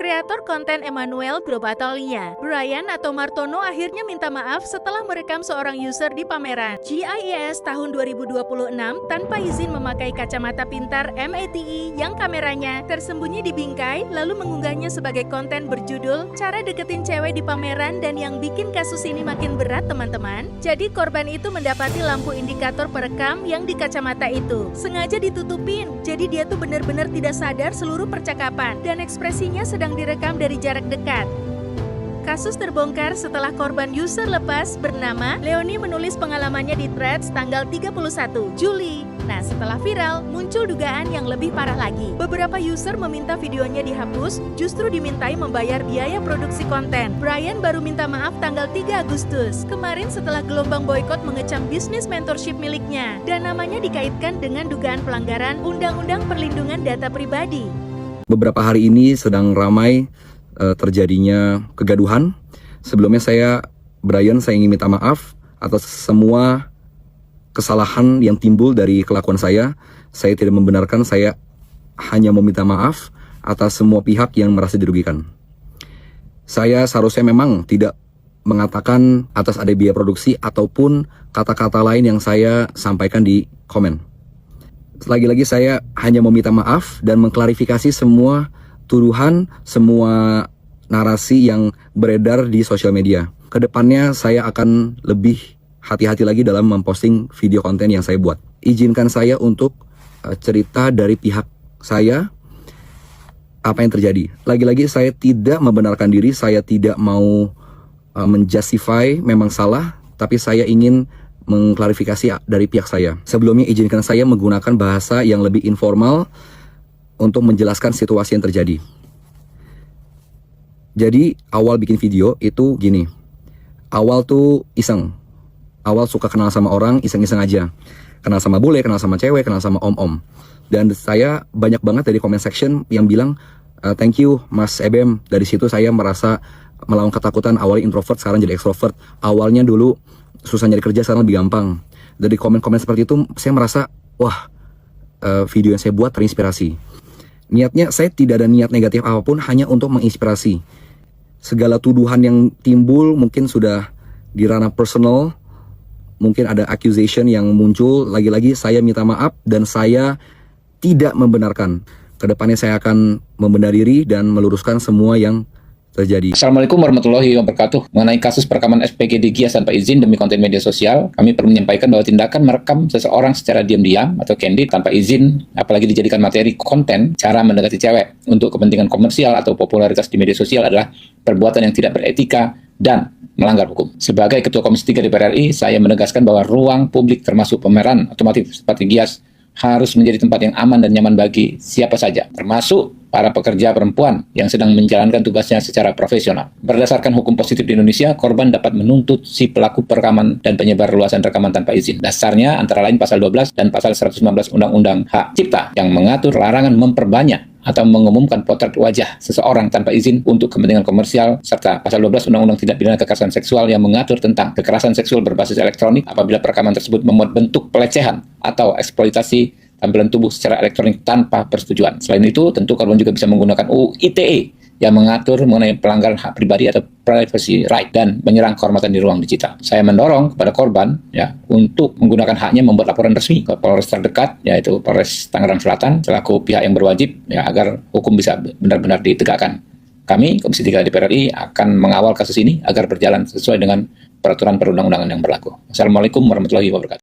Kreator konten Emmanuel Grobatalia, Brian atau Martono akhirnya minta maaf setelah merekam seorang user di pameran GIES tahun 2026 tanpa izin memakai kacamata pintar MATE yang kameranya tersembunyi di bingkai, lalu mengunggahnya sebagai konten berjudul "Cara Deketin Cewek di Pameran." Dan yang bikin kasus ini makin berat, teman-teman, jadi korban itu mendapati lampu indikator perekam yang di kacamata itu sengaja ditutupin, jadi dia tuh benar-benar tidak sadar seluruh percakapan dan ekspresinya sedang direkam dari jarak dekat. Kasus terbongkar setelah korban user lepas bernama Leoni menulis pengalamannya di Threads tanggal 31 Juli. Nah, setelah viral, muncul dugaan yang lebih parah lagi. Beberapa user meminta videonya dihapus, justru dimintai membayar biaya produksi konten. Brian baru minta maaf tanggal 3 Agustus kemarin setelah gelombang boykot mengecam bisnis mentorship miliknya, dan namanya dikaitkan dengan dugaan pelanggaran Undang-Undang Perlindungan Data Pribadi. Beberapa hari ini sedang ramai terjadinya kegaduhan. Sebelumnya Brian, saya ingin minta maaf atas semua kesalahan yang timbul dari kelakuan saya. Saya tidak membenarkan, saya hanya meminta maaf atas semua pihak yang merasa dirugikan. Saya seharusnya memang tidak mengatakan atas ada biaya produksi ataupun kata-kata lain yang saya sampaikan di komen. Lagi-lagi saya hanya meminta maaf dan mengklarifikasi semua tuduhan, semua narasi yang beredar di sosial media. Kedepannya saya akan lebih hati-hati lagi dalam memposting video konten yang saya buat. Izinkan saya untuk cerita dari pihak saya apa yang terjadi. Lagi-lagi saya tidak membenarkan diri, saya tidak mau menjustify memang salah, tapi saya ingin mengklarifikasi dari pihak saya. Sebelumnya izinkan saya menggunakan bahasa yang lebih informal untuk menjelaskan situasi yang terjadi. Jadi awal bikin video itu gini. Awal tuh iseng. Awal suka kenal sama orang, iseng-iseng aja. Kenal sama bule, kenal sama cewek, kenal sama om-om. Dan saya banyak banget dari comment section yang bilang, thank you Mas Ebem. Dari situ saya merasa melawan ketakutan. Awalnya introvert, sekarang jadi extrovert. Awalnya dulu susah nyari kerja, sekarang lebih gampang. Dari komen-komen seperti itu saya merasa, wah, video yang saya buat terinspirasi. Niatnya saya tidak ada niat negatif apapun, hanya untuk menginspirasi. Segala tuduhan yang timbul mungkin sudah di ranah personal, mungkin ada accusation yang muncul. Lagi-lagi saya minta maaf dan saya tidak membenarkan. Kedepannya saya akan membenar diri dan meluruskan semua yang terjadi. Assalamualaikum warahmatullahi wabarakatuh. Mengenai kasus perekaman SPG di GIES tanpa izin demi konten media sosial, kami perlu menyampaikan bahwa tindakan merekam seseorang secara diam-diam atau candid tanpa izin, apalagi dijadikan materi konten cara mendekati cewek untuk kepentingan komersial atau popularitas di media sosial adalah perbuatan yang tidak beretika dan melanggar hukum. Sebagai Ketua Komisi 3 DPR RI, saya menegaskan bahwa ruang publik termasuk pameran otomotif seperti GIES harus menjadi tempat yang aman dan nyaman bagi siapa saja, termasuk para pekerja perempuan yang sedang menjalankan tugasnya secara profesional. Berdasarkan hukum positif di Indonesia, korban dapat menuntut si pelaku perekaman dan penyebar luasan rekaman tanpa izin. Dasarnya antara lain pasal 12 dan pasal 119 Undang-Undang Hak Cipta yang mengatur larangan memperbanyak atau mengumumkan potret wajah seseorang tanpa izin untuk kepentingan komersial, serta pasal 12 Undang-Undang Tindak Pidana Kekerasan Seksual yang mengatur tentang kekerasan seksual berbasis elektronik apabila perekaman tersebut memuat bentuk pelecehan atau eksploitasi tampilan tubuh secara elektronik tanpa persetujuan. Selain itu, tentu korban juga bisa menggunakan UU ITE yang mengatur mengenai pelanggaran hak pribadi atau privacy right dan menyerang kehormatan di ruang digital. Saya mendorong kepada korban ya untuk menggunakan haknya membuat laporan resmi ke Polres terdekat, yaitu Polres Tangerang Selatan selaku pihak yang berwajib ya agar hukum bisa benar-benar ditegakkan. Kami Komisi 3 DPR RI akan mengawal kasus ini agar berjalan sesuai dengan peraturan perundang-undangan yang berlaku. Assalamualaikum warahmatullahi wabarakatuh.